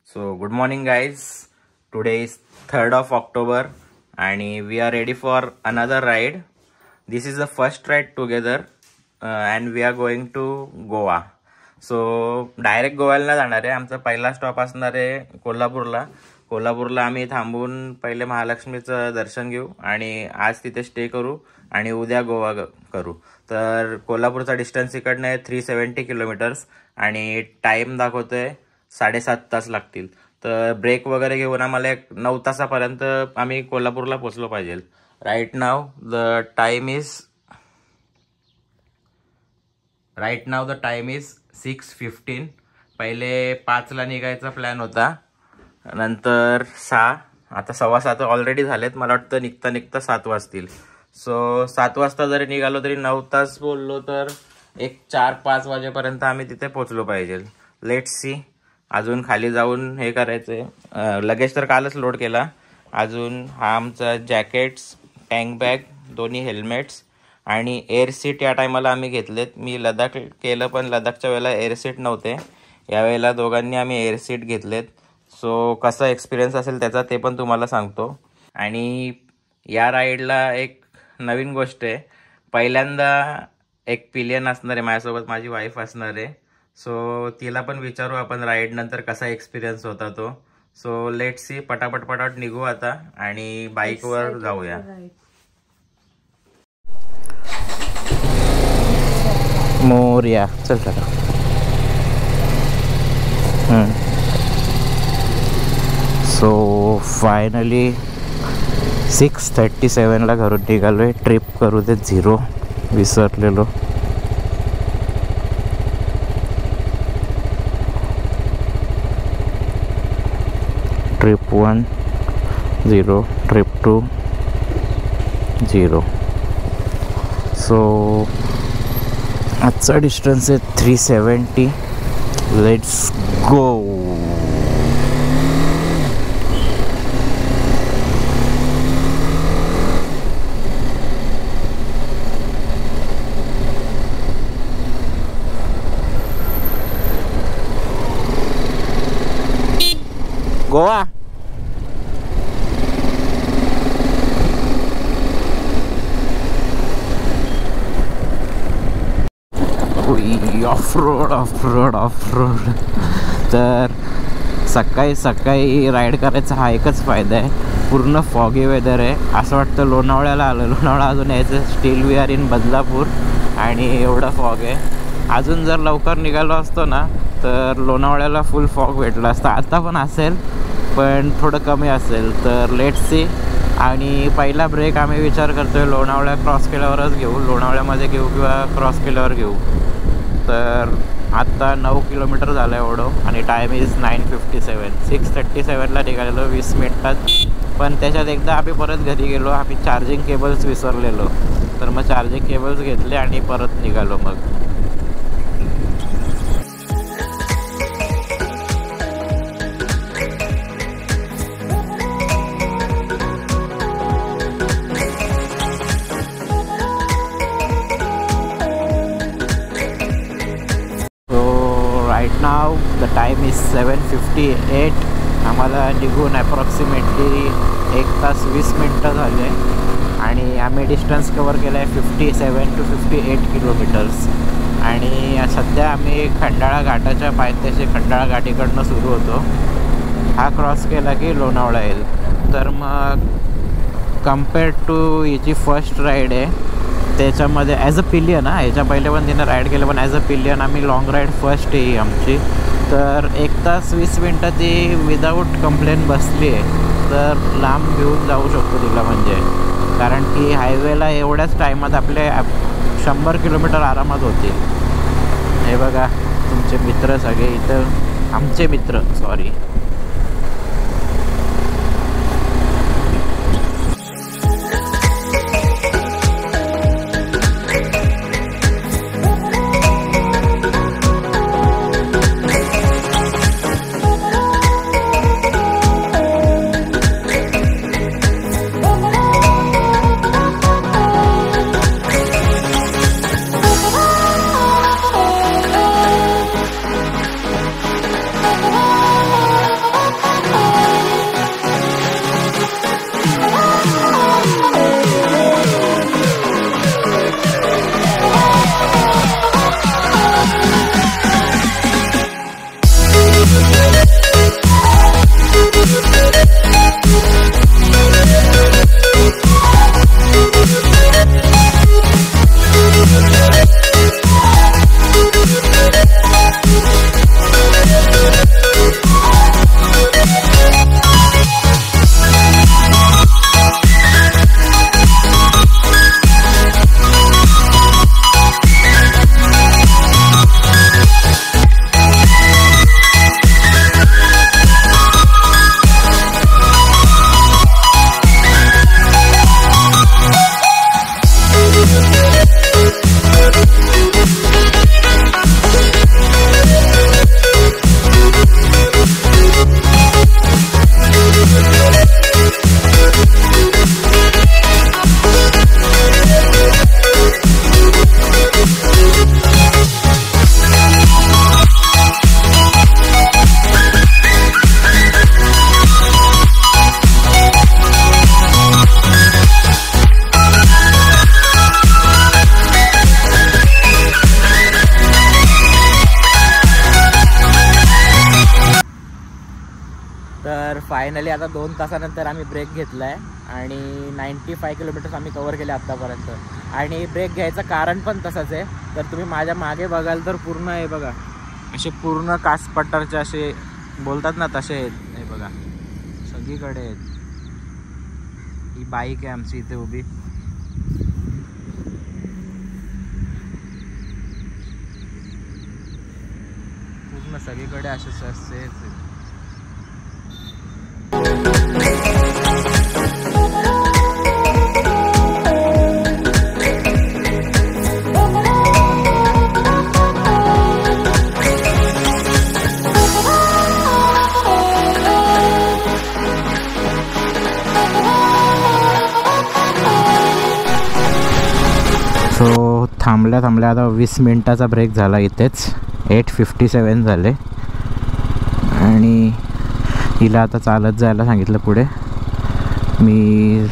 So good morning guys. Today is 3rd of October and we are ready for another ride. This is the first ride together and we are going to Goa. So direct गोव्याला जाणार आहे. आमचा पहिला stop असणार आहे कोल्हापूरला आम्ही थांबून पहिले महालक्ष्मीचं दर्शन घेऊ आणि आज तिथे स्टे करू आणि उद्या गोवा करू. तर कोल्हापूरचा डिस्टन्स इकडनं आहे 370 किलोमीटर्स आणि टाइम दाखवतोय 7.5 तास लागतील. तर ब्रेक वगैरे घेऊन आम्हाला 9 तासापर्यंत आम्ही कोल्हापूरला पोहोचलो पाहिजे. Right now the time is 6:15. पहिले 5ला निघायचा प्लॅन होता, नंतर 6, आता 6:15 ऑलरेडी झालेत. मला वाटतं निघता 7 वाजतील. सो 7 वाजता जरी निघालो तरी 9 तास बोललो तर 4-5 वाजेपर्यंत आम्ही तिथे पोहोचलो पाहिजे. Let's see. अजून खाली जाऊन हे करायचंय. लगेज तर कालच लोड केला. अजून हा आमचा जॅकेट्स, टँक बॅग, दोन्ही हेल्मेट्स आणि एअर सीट या टायमाला आम्ही घेतलेत. मी लडाख केलं पण लडाखच्या वेळेला एअर सीट नव्हते. यावेळेला दोघांनी आम्ही एअर सीट घेतलेत. सो कसा एक्सपिरियन्स असेल त्याचा ते पण तुम्हाला सांगतो. आणि या राईडला एक नवीन गोष्ट आहे. पहिल्यांदा एक पिलियन असणार आहे माझ्यासोबत, माझी वाईफ असणार आहे. सो तिला पण विचारू आपण राईड नंतर कसा एक्सपिरियन्स होता तो. So let see. पटापट निघू आता आणि बाईकवर जाऊया. मोरया चल चला. सो फायनली 6:37ला घरून निघालोय. ट्रिप करू दे 0 विसरलेलो. Trip 1 0, trip 2 0. सो आजचा डिस्टन्स आहे 370. Let's go. गोवा. ऑफ-रोड. तर सकाळी राईड करायचा हा एकच फायदा आहे. पूर्ण फॉगी वेदर आहे. असं वाटतं लोणावळ्याला आलं. लोणावळा अजून यायचं. Still we are in Badlapur आणि एवढा फॉग आहे. अजून जर लवकर निघालो असतो ना तर लोणावळ्याला फुल फॉग भेटला असता. आता पण असेल पण थोडं कमी असेल. तर लेट्स सी. आणि पहिला ब्रेक आम्ही विचार करतोय लोणावळा क्रॉस केल्यावरच घेऊ. लोणावळ्यामध्ये घेऊ किंवा क्रॉस केल्यावर घेऊ. तर आत्ता 9 किलोमीटर झालं एवढं आणि टाईम इज 9:57. 6:37ला निघालेलो 20 मिनिटात. पण त्याच्यात एकदा आम्ही परत घरी गेलो. आम्ही चार्जिंग केबल्स विसरलेलो. तर मग चार्जिंग केबल्स घेतले आणि परत निघालो. मग नाव द टाईम इज 7:58. आम्हाला निघून ॲप्रॉक्सिमेटली 1 तास 20 मिनटं झाले आणि आम्ही डिस्टन्स कवर केला आहे 57 to 58 किलोमीटर्स. आणि सध्या आम्ही खंडाळा घाटाच्या पायथ्याशी खंडाळा घाटीकडनं सुरू होतो. हा क्रॉस केला की लोणावळा येईल. तर मग कम्पेअर टू हिची फर्स्ट राईड आहे त्याच्यामध्ये ॲज अ पिलियन, ह्याच्या पहिले पण तिनं राईड केलं पण ॲज अ पिलियन आम्ही लॉंग राईड फर्स्ट आहे ही आमची. तर 1 तास 20 मिनटं ती विदाऊट कंप्लेन बसली आहे. तर लांब घेऊन जाऊ शकतो तिला म्हणजे. कारण की हायवेला एवढ्याच टायमात आपले 100 किलोमीटर आरामात होतील. हे बघा तुमचे मित्र सगळे इथं, आमचे मित्र सॉरी. तर फायनली आता 2 तासानंतर आम्ही ब्रेक घेतला आहे आणि 95 किलोमीटर्स आम्ही कवर केले आत्तापर्यंत. आणि ब्रेक घ्यायचं कारण पण तसंच आहे. तर तुम्ही माझ्या मागे बघाल तर पूर्ण आहे बघा, असे पूर्ण कासपठारचे असे बोलतात ना तसे आहेत. हे बघा सगळीकडे आहेत. ही बाईक आहे आमची इथे उभी. पूर्ण सगळीकडे असे सस्ते. सो थांबल्या आता 20 मिनिटाचा ब्रेक झाला इथेच. 8:57 झाले आणि हिला आता चालत जायला सांगितलं पुढे. मी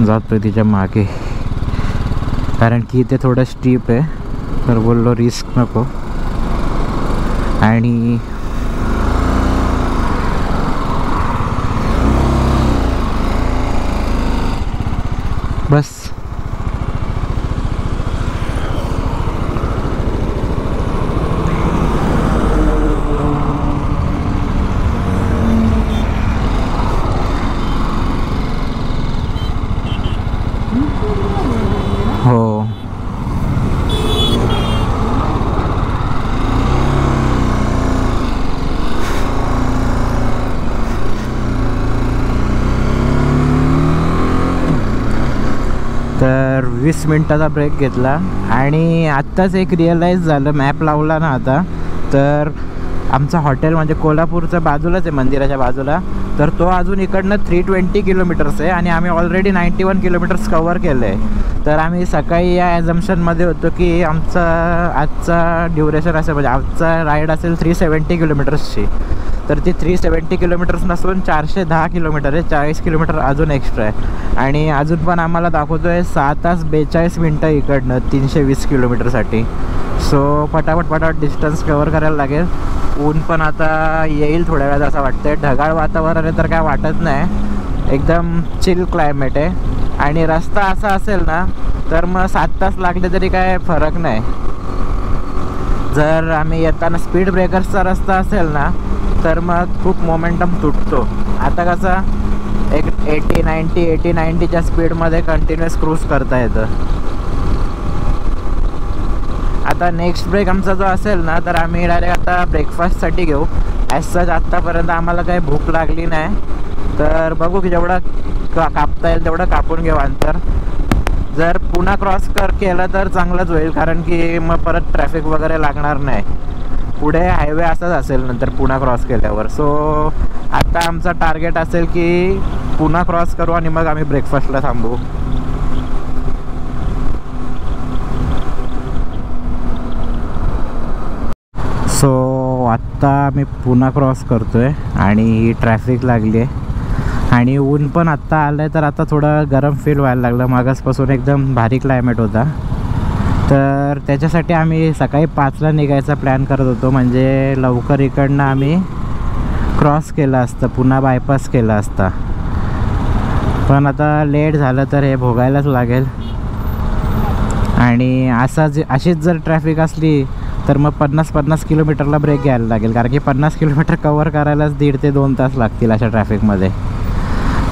जातो तिच्या मागे कारण की इथे थोडं स्टीप आहे. तर बोललो रिस्क नको. आणि बस हो. तर 20 मिनिटाचा ब्रेक घेतला आणि आत्ताच एक रिअलाईज झालं, मॅप लावला ना आता, तर आमचं हॉटेल म्हणजे कोल्हापूरच्या बाजूलाच आहे, मंदिराच्या बाजूला. तर तो अजून इकडनं 320 किलोमीटर्स आहे आणि आम्ही ऑलरेडी 91 किलोमीटर्स कवर केलं आहे. तर आम्ही सकाळी या ॲझम्पशनमध्ये होतो की आमचा आजचा ड्युरेशन असेल म्हणजे आजचा राईड असेल 370 किलोमीटर्सची. तर ती 370 किलोमीटर्स नसून 410 किलोमीटर आहे. 40 किलोमीटर अजून एक्स्ट्रा आहे. आणि अजून पण आम्हाला दाखवतो आहे 6 तास 42 मिनटं इकडनं 320 किलोमीटरसाठी. सो पटापट डिस्टन्स कवर करायला लागेल. ऊन पण आता येईल थोड्या वेळात असं वाटतंय. ढगाळ वातावरण आहे तर काय वाटत नाही, एकदम चिल क्लायमेट आहे. आणि रस्ता असा असेल ना तर मग 7 तास लागले तरी काय फरक नाही. जर आम्ही येताना स्पीड ब्रेकर्सचा रस्ता असेल ना तर मग खूप मोमेंटम तुटतो. आता कसं एक 80-90च्या स्पीडमध्ये कंटिन्युअस क्रूज करता येतं. आता नेक्स्ट ब्रेक आमचा जो असेल ना तर आम्ही डायरेक्ट आता ब्रेकफास्टसाठी घेऊ. ॲज सच आत्तापर्यंत आम्हाला काही भूक लागली नाही, तर बघू की जेवढं कापता येईल तेवढं कापून घेऊ अंतर. जर पुन्हा क्रॉस केलं तर चांगलंच होईल कारण की मग परत ट्रॅफिक वगैरे लागणार नाही. पुढे हायवे असाच असेल नंतर पुन्हा क्रॉस केल्यावर. सो आता आमचा टार्गेट असेल की पुन्हा क्रॉस करू आणि मग आम्ही ब्रेकफास्टला थांबू. सो आत्ता मी पुन्हा क्रॉस करतो आहे आणि ट्रॅफिक लागली आहे आणि ऊन पण आत्ता आलं आहे. तर आता थोडं गरम फील व्हायला लागलं. मागासपासून एकदम भारी क्लायमेट होता. तर त्याच्यासाठी आम्ही सकाळी 5ला निघायचा प्लॅन करत होतो, म्हणजे लवकर इकडनं आम्ही क्रॉस केलं असतं, पुन्हा बायपास केला असता. पण आता लेट झालं तर हे भोगायलाच लागेल. आणि अशीच जर ट्रॅफिक असली तर मग 50 किलोमीटरला ब्रेक घ्यायला लागेल कारण की 50 किलोमीटर कवर करायलाच 1.5 ते 2 तास लागतील अशा ट्रॅफिकमध्ये.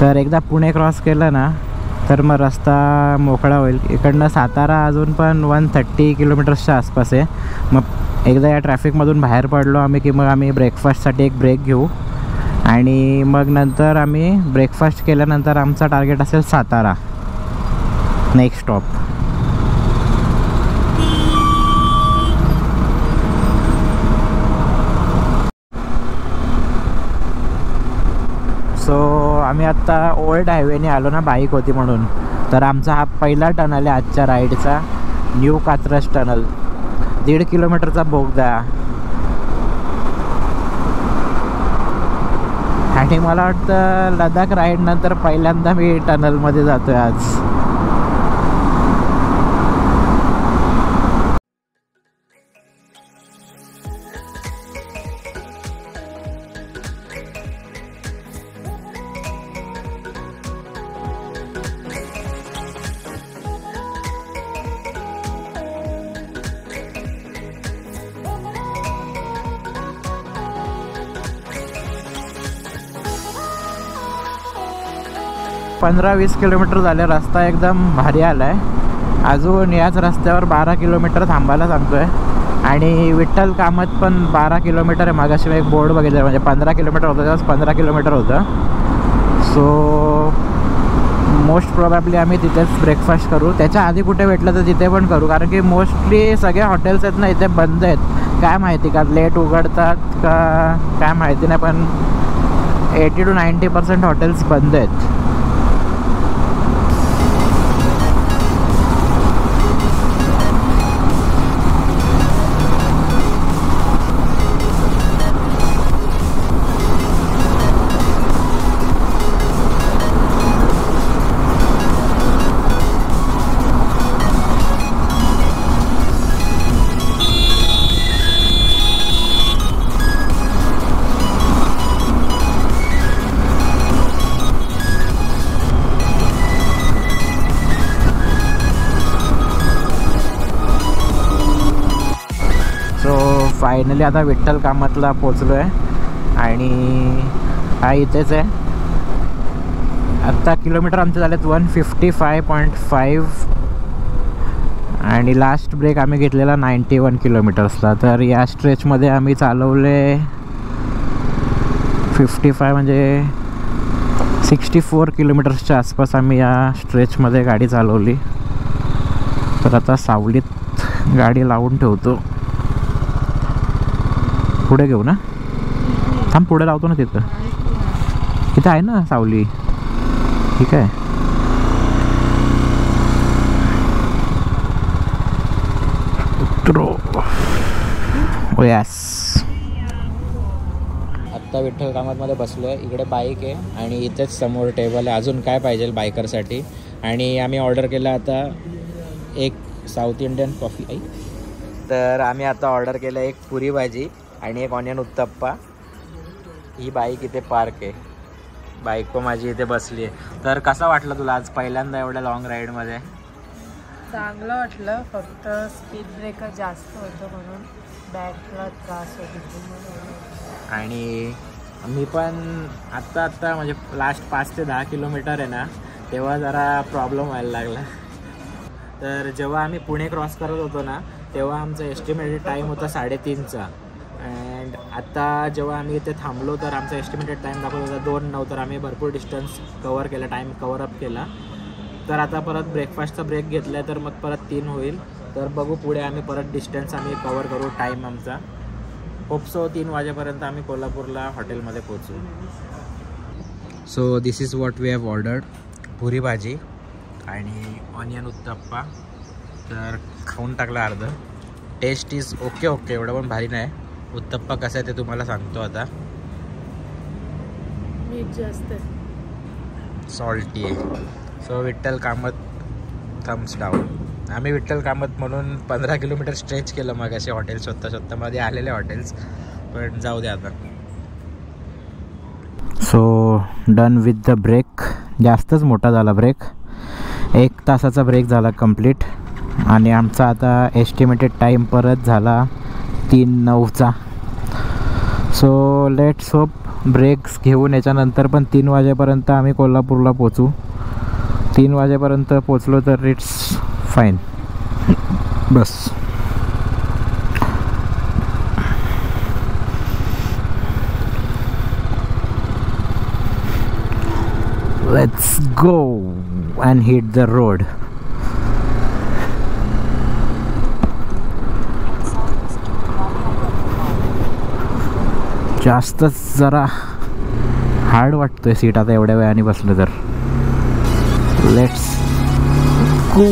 तर एकदा पुणे क्रॉस केलं ना तर मग रस्ता मोकळा होईल. इकडनं सातारा अजून पण 130 किलोमीटर्सच्या आसपास आहे. मग एकदा या ट्रॅफिकमधून बाहेर पडलो आम्ही की मग आम्ही ब्रेकफास्टसाठी एक ब्रेक घेऊ आणि मग नंतर आम्ही ब्रेकफास्ट केल्यानंतर आमचा टार्गेट असेल सातारा नेक्स्ट स्टॉप. सो आम्ही आत्ता ओल्ड हायवेने आलो ना, बाईक होती म्हणून. तर आमचा हा पहिला टनल आहे आजच्या राईडचा, न्यू कात्रज टनल. 1.5 किलोमीटरचा बोगदा. आणि मला वाटतं लडाख राईडनंतर पहिल्यांदा मी टनलमध्ये जातो आहे आज. 15-20 किलोमीटर झाले. रस्ता एकदम भारी आला आहे. अजून याच रस्त्यावर 12 किलोमीटर थांबायला सांगतो आहे. आणि विठ्ठल कामत पण 12 किलोमीटर आहे. मागाशी मी एक बोर्ड बघितलं, म्हणजे 15 किलोमीटर होतं, तेव्हा 15 किलोमीटर होतं. सो मोस्ट प्रोबॅबली आम्ही तिथेच ब्रेकफास्ट करू. त्याच्या आधी कुठे भेटलं तर तिथे पण करू, कारण की मोस्टली सगळे हॉटेल्स आहेत ना इथे बंद आहेत. काय माहिती का लेट उघडतात का काय माहिती नाही, पण 80 to 90% हॉटेल्स बंद आहेत. फायनली आता विठ्ठल कामतला पोचलो आहे आणि हा इथेच आहे. आत्ता किलोमीटर आमचे झालेत 155.5 आणि लास्ट ब्रेक आम्ही घेतलेला 91 किलोमीटर्सला. तर या स्ट्रेचमध्ये आम्ही चालवले 55 म्हणजे 64 किलोमीटर्सच्या आसपास आम्ही या स्ट्रेचमध्ये गाडी चालवली. तर आता सावलीत गाडी लावून ठेवतो. पुढे घेऊ ना, थांब पुढे लावतो ना, तिथं आहे ना सावली. ठीक आहे. उतरो. यस. आत्ता विठ्ठल कामतमध्ये बसलो आहे. इकडे बाईक आहे आणि इथेच समोर टेबल आहे. अजून काय पाहिजे बायकरसाठी. आणि आम्ही ऑर्डर केलं आता एक साऊथ इंडियन कॉफी. तर आम्ही आता ऑर्डर केलं एक पुरी भाजी आणि एक ऑनियन उत्तप्पा. ही बाईक इथे पार्क आहे. बाईक पण माझी इथे बसली आहे. तर कसं वाटलं तुला आज पहिल्यांदा एवढ्या लॉंग राईडमध्ये? चांगलं वाटलं, फक्त स्पीड ब्रेकर जास्त होतं म्हणून बॅकला त्रास होतो. आणि मी पण आत्ता म्हणजे लास्ट 5 ते 10 किलोमीटर आहे ना, तेव्हा जरा प्रॉब्लेम व्हायला लागला. तर जेव्हा आम्ही पुणे क्रॉस करत होतो ना, तेव्हा आमचा एस्टिमेटेड टाईम होता 3:30चा. अँड आता जेव्हा आम्ही इथे थांबलो तर आमचा एस्टिमेटेड टाईम दाखवत होता 2:09. तर आम्ही भरपूर डिस्टन्स कवर केला, टाईम कवर अप केला. तर आता परत ब्रेकफास्टचा ब्रेक घेतला आहे, तर मग परत 3 होईल. तर बघू पुढे आम्ही परत डिस्टन्स आम्ही कवर करू. टाईम आमचा होप सो 3 वाजेपर्यंत आम्ही कोल्हापूरला हॉटेलमध्ये पोहोचू. So this is what we have ordered. Puri bhaji आणि ऑनियन उत्तप्पा. तर खाऊन टाकला अर्ध. टेस्ट इज ओके ओके, एवढं पण भारी नाही. उत्तप्पा कसं आहे ते तुम्हाला सांगतो आता. मीठ जास्त सॉल्टी आहे. So Vitthal Kamat thumbs down. आम्ही विठ्ठल कामत म्हणून 15 किलोमीटर स्ट्रेच केलं मग असे हॉटेल स्वतःमध्ये आलेले हॉटेल्स. पण जाऊ दे आता. So done with the break. जास्तच मोठा झाला ब्रेक. 1 तासाचा ब्रेक झाला कंप्लीट. आणि आमचा आता एस्टिमेटेड टाईम परत झाला 3:09चा. सो लेट्स होप ब्रेक्स घेऊन याच्यानंतर पण 3 वाजेपर्यंत आम्ही कोल्हापूरला पोचू. 3 वाजेपर्यंत पोचलो तर it's fine. Bus. Let's go and hit the road. जास्तच जरा हार्ड वाटतोय सीट आता एवढ्या वेळाने बसलं तर. Let's go.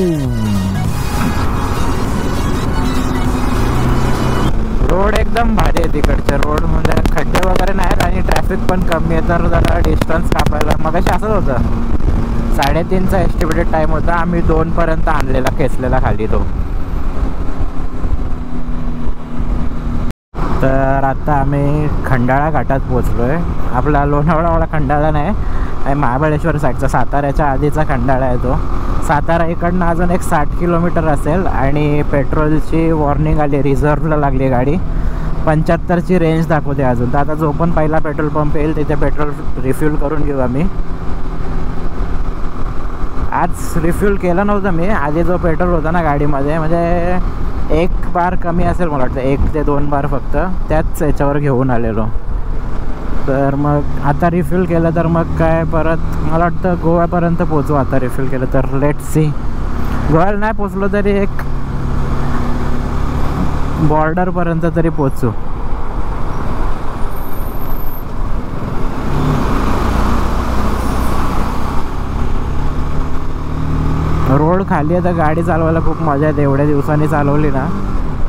रोड एकदम भारी आहे तिकडचे. रोड म्हणजे खड्डे वगैरे नाहीत आणि ट्रॅफिक पण कमी आहे. तर जरा डिस्टन्स कापायला मग अशी असंच होतं. 3:30चा एस्टिमेटेड टाईम होता. आम्ही 2पर्यंत आणलेला खेचलेला खाली तो. तर आता आम्ही खंडाळा घाटात पोचलो आहे. आपला लोणावळावाला खंडाळा नाही आहे, महाबळेश्वर साईडचा साताऱ्याच्या आधीचा खंडाळा आहे तो. सातारा इकडनं अजून एक 60 किलोमीटर असेल. आणि पेट्रोलची वॉर्निंग आली, रिझर्वला लागली गाडी. 75ची रेंज दाखवते अजून. तर आता जो पण पहिला पेट्रोल पंप येईल तिथे पेट्रोल रिफ्यूल करून घेऊ आम्ही. आज रिफ्यूल केलं नव्हतं मी. आधी जो पेट्रोल होता ना गाडीमध्ये, म्हणजे 1 बार कमी असेल मला वाटतं, 1 ते 2 बार फक्त, त्याच याच्यावर घेऊन आलेलो. तर मग आता रिफ्यूल केलं तर मग काय परत मला वाटतं गोव्यापर्यंत पोचू आता रिफ्यूल केलं तर. लेट्स सी, गोव्याला नाही पोचलो तरी एक बॉर्डरपर्यंत तरी पोचू. रोड खाली आहे तर गाडी चालवायला खूप मजा येते. एवढ्या दिवसांनी चालवली ना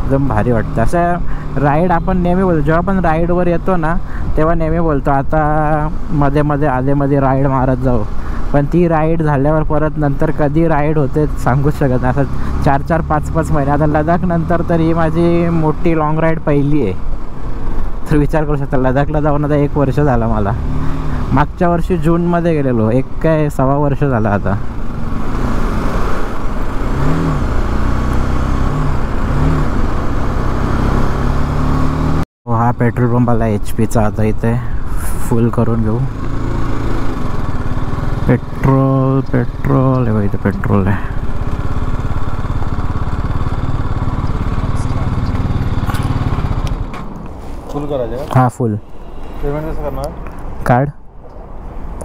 एकदम भारी वाटतं. असं राईड आपण नेहमी बोलतो, जेव्हा आपण राईडवर येतो ना तेव्हा नेहमी बोलतो आता मध्ये मध्ये आधेमध्ये राईड मारत जाऊ, पण ती राईड झाल्यावर परत नंतर कधी राईड होते सांगूच शकत नाही. असं 4-4, 5-5 महिने. आता लडाख नंतर तर ही माझी मोठी लाँग राईड पहिली आहे. तर विचार करू शकता, लडाखला जाऊन आता 1 वर्ष झाला मला. मागच्या वर्षी जूनमध्ये गेलेलो, 1.25 वर्ष झालं आता. हा पेट्रोल पंप आला HP चा. आता इथे फुल करून घेऊ. पेट्रोल आहे इथे, पेट्रोल आहे. फुल करायचं. हां फुल. पेमेंट कसं करणार?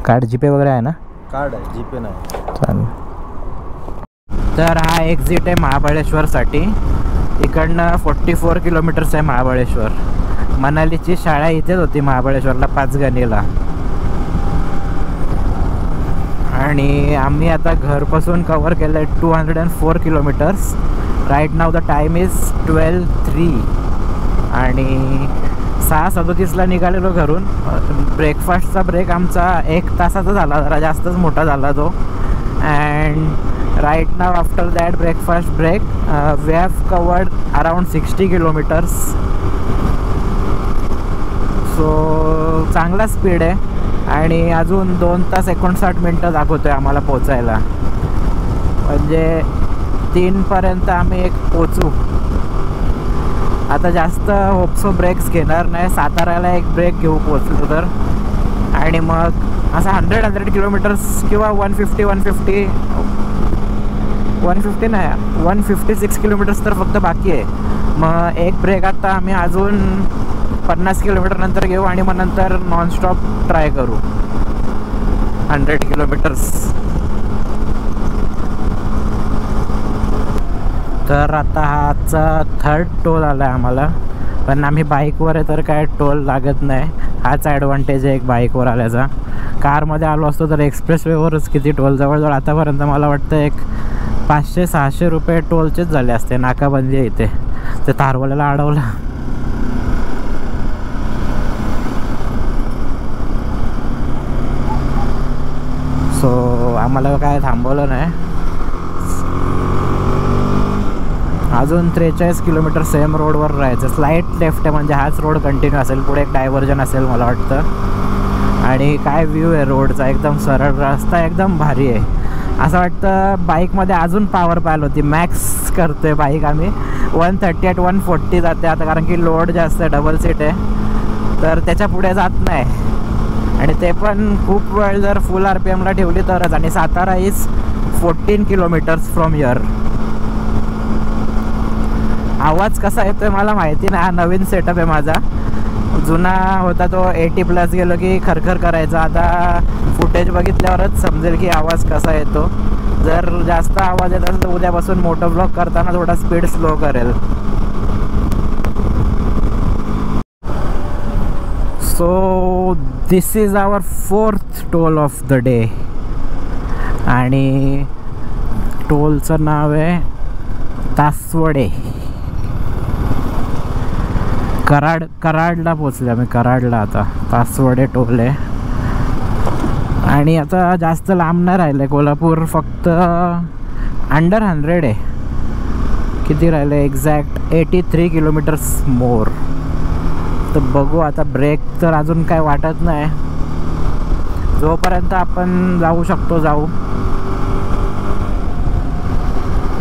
कार्ड जीपे वगैरे आहे ना? कार्ड आहे, जीपे नाही. चालेल. तर हा एक्झिट आहे महाबळेश्वरसाठी. इकडनं 44 किलोमीटर्स आहे महाबळेश्वर. मनालीची शाळा इथेच होती महाबळेश्वरला, 5 गणीला. आणि आम्ही आता घरपासून कवर केलं आहे 204 kilometres. Right now the time is 12:03 आणि 6:37ला निघालेलो घरून. ब्रेकफास्टचा ब्रेक आमचा 1 तासाचा झाला, जरा जास्तच मोठा झाला तो. And right now after that breakfast break we have covered around 60 kilometres. So चांगला स्पीड आहे आणि अजून 2 तास 59 मिनटं दाखवतोय आम्हाला पोचायला. म्हणजे 3पर्यंत आम्ही पोचू. आता जास्त होप्सो ब्रेक्स घेणार नाही. साताऱ्याला एक ब्रेक घेऊ पोचलो तर. आणि मग असं 100 किलोमीटर्स किंवा 150 नाही 156 किलोमीटर्स तर फक्त बाकी आहे. मग एक ब्रेक आता आम्ही अजून 50 किलोमीटर नंतर घेऊ आणि मग नंतर नॉनस्टॉप ट्राय करू 100 किलोमीटर्स. तर आता हाचा 3rd टोल आला आहे आम्हाला. पण आम्ही बाईकवर आहे तर काय टोल लागत नाही. हाच ॲडव्हान्टेज आहे एक बाईकवर आल्याचा. कारमध्ये आलो असतो तर एक्सप्रेसवेवरच किती टोल, जवळजवळ आतापर्यंत मला वाटतं एक 500-600 रुपये टोलचेच झाले असते. नाकाबंदी आहे इथे, ते तारवल्याला अडवलं. सो आम्हाला काय थांबवलं नाही. अजून 43 किलोमीटर सेम रोडवर राहायचं. स्लाईट लेफ्ट आहे म्हणजे हाच रोड कंटिन्यू असेल. पुढे एक डायव्हर्जन असेल मला वाटतं. आणि काय व्ह्यू आहे रोडचा, एकदम सरळ रस्ता, एकदम भारी आहे. असं वाटतं बाईकमध्ये अजून पॉवर पाहिलं होती. मॅक्स करतोय बाईक आम्ही. 138 140 जाते आता, कारण की लोड जास्त आहे, डबल सीट आहे तर त्याच्या पुढे जात नाही. आणि ते पण खूप वेळ जर फुल RPMला ठेवली तरच. आणि Satara is 14 kilometres from here. आवाज कसा येतोय मला माहिती नाही. हा नवीन सेटअप आहे माझा. जुना होता तो 80+ गेलो की खरखर करायचा. आता फुटेज बघितल्यावरच समजेल की आवाज कसा येतो. जर जास्त आवाज येत असेल तर उद्यापासून मोटो ब्लॉग करताना थोडा स्पीड स्लो करेल. So this is our 4th toll of the day. आणि टोलचं नाव आहे तासवडे. कराडला पोचले आम्ही. कराडला आता तासवडे टोल आहे. आणि आता जास्त लांब नाही राहिलं आहे. कोल्हापूर फक्त अंडर 100 आहे. किती राहिलं आहे एक्झॅक्ट 83 किलोमीटर्स मोर. तर बघू आता. ब्रेक तर अजून काय वाटत नाही. जोपर्यंत आपण जाऊ शकतो जाऊ.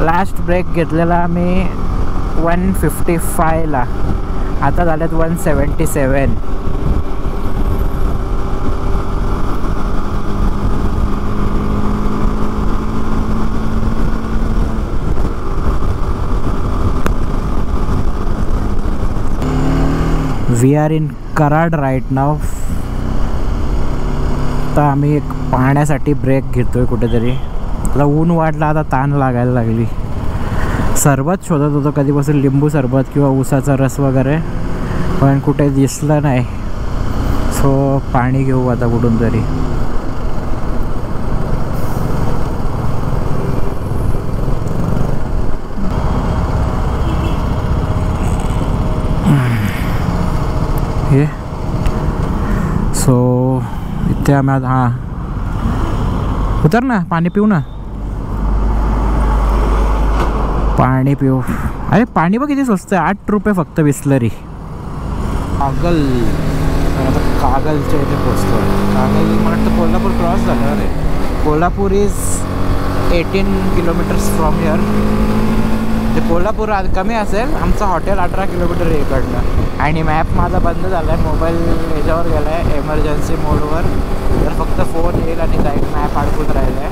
लास्ट ब्रेक घेतलेला आम्ही 155ला. आता झाल्यात 177. We are in Karad right now. आता आम्ही एक पाण्यासाठी ब्रेक घेतोय कुठेतरी. आता ऊन वाढला, आता ताण लागायला लागली. सरबत शोधत होतो कधीपासून, लिंबू सरबत किंवा ऊसाचा रस वगैरे, पण कुठे दिसलं नाही. सो पाणी घेऊ आता कुठून तरी. हे सो इथे आम्ही हां उतर ना, पाणी पिऊ ना, पाणी पिऊ. अरे पाणी बघ किती स्वस्त आहे, 8 रुपये फक्त बिस्लरी. कागल, आता कागलच्या इथे पोचतो. कागल मला वाटतं कोल्हापूर क्रॉस झालं. अरे Kolhapur is 18 kilometres from here. ते कोल्हापूर कमी असेल, आमचं हॉटेल 18 किलोमीटर आहे इकडनं. आणि मॅप माझा बंद झाला आहे, मोबाईल ह्याच्यावर गेला आहे एमर्जन्सी मोडवर. तर फक्त फोन येईल आणि जाईल, मॅप अडकून राहिला आहे.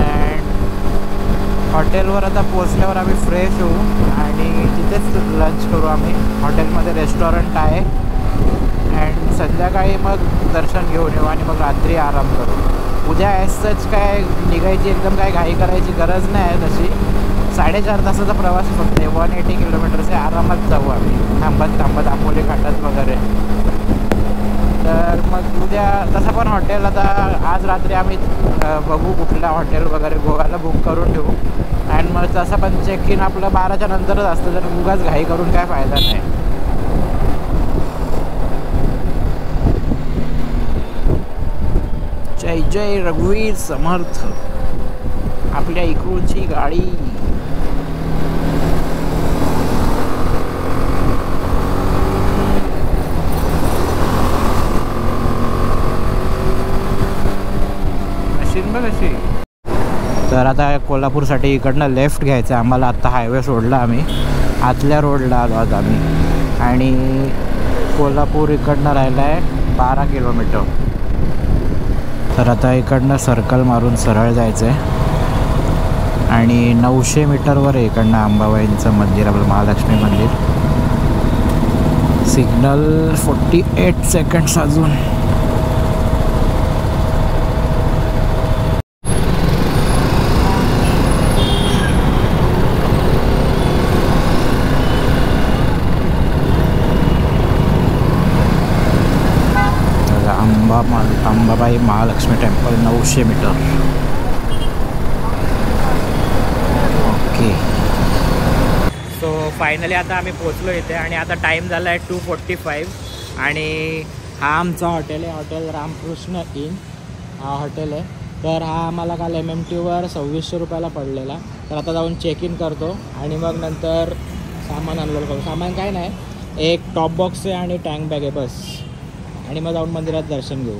अँड हॉटेलवर आता पोचल्यावर आम्ही फ्रेश होऊ आणि तिथेच लंच करू आम्ही. हॉटेलमध्ये रेस्टॉरंट आहे. अँड संध्याकाळी मग दर्शन घेऊन येऊ आणि मग रात्री आराम करू. उद्या ॲज काय निघायची एकदम काय घाई करायची गरज नाही आहे तशी. 4.5 तासाचा प्रवास फक्त 180 किलोमीटरचे. आरामात जाऊ आम्ही, थांबत आंबोली घाटात वगैरे. तर मग उद्या तसं पण हॉटेल आता आज रात्री आम्ही बघू कुठल्या हॉटेल वगैरे गोव्याला बुक करून ठेवू. आणि मग तसं पण चेक इन आपलं 12च्या नंतरच असतं, तर उगाच घाई करून काय फायदा नाही. जय जय रघुवीर समर्थ. आपल्या इकडची गाडी. तर आता कोल्हापूरसाठी इकडनं लेफ्ट घ्यायचं आहे आम्हाला. आत्ता हायवे सोडला आम्ही, आतल्या रोडला आलो आज आम्ही. आणि कोल्हापूर इकडनं राहिलं आहे 12 किलोमीटर. तर आता इकडनं सर्कल मारून सरळ जायचं आहे. आणि 900 मीटरवर आहे इकडनं अंबाबाईंचं मंदिर, आपलं महालक्ष्मी मंदिर. सिग्नल 48 सेकंड्स अजून. Ambabai Mahalakshmi temple 900 metre. Okay. So finally आता आम्ही पोचलो इथे आणि आता टाईम झाला आहे 2:45. आणि हा आमचा हॉटेल आहे, हॉटेल रामकृष्ण इन हा हॉटेल आहे. तर हा आम्हाला काल MMTवर 2600 रुपयाला पडलेला. तर आता जाऊन चेक इन करतो आणि मग नंतर सामान अनलोड करतो. सामान काय नाही, एक टॉप बॉक्स आहे आणि टँक बॅग आहे बस. आणि मग जाऊन मंदिरात दर्शन घेऊ.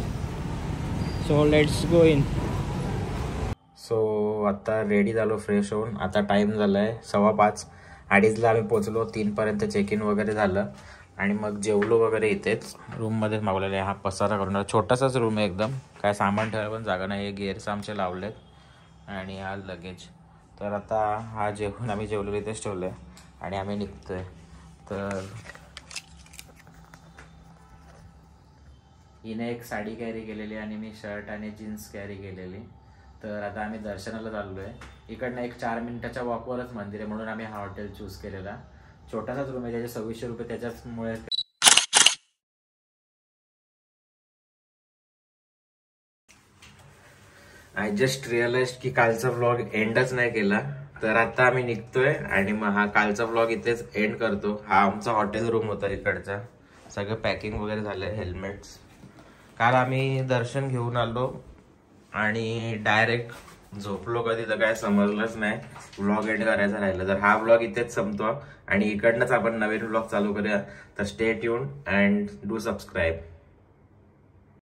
So let's go in. So आता रेडी झालो फ्रेश होऊन. आता टाईम झाला आहे 5:15. 2:30ला आम्ही पोचलो. 3पर्यंत चेक इन वगैरे झालं आणि मग जेवलो वगैरे इथेच रूममध्येच मागवलेलं आहे. हा पसारा करून छोटासाच रूम आहे एकदम, काय सामान ठेवायला पण जागा नाही. हे गेअर्स आमचे लावलेत आणि हा लगेज. तर आता हा जेवण आम्ही जेवलेलं इथेच ठेवलं आहे आणि आम्ही निघतो आहे. तर हिने एक साडी कॅरी केलेली आणि मी शर्ट आणि जीन्स कॅरी केलेली. तर आता आम्ही दर्शनाला चाललो आहे. इकडनं एक 4 मिनिटाच्या वॉकवरच मंदिर आहे म्हणून आम्ही हा हॉटेल चूज केलेला. छोटासाच रूम आहे, त्याचे 2600 रुपये. त्याच्यामुळे आय जस्ट रिअलाइज की कालचा व्लॉग एंडच नाही केला. तर आता आम्ही निघतोय आणि मग हा कालचा व्लॉग इथेच एंड करतो. हा आमचा हॉटेल रूम होता इकडचा. सगळं पॅकिंग वगैरे झालंय, हेल्मेट्स. काल आम्ही दर्शन घेऊन आलो आणि डायरेक्ट झोपलो कधी तर काय समजलंच नाही. व्लॉग एंड करायचा राहिलं. तर हा व्लॉग इथेच संपतो आणि इकडनंच आपण नवीन व्लॉग चालू करूया. तर stay tune and do subscribe.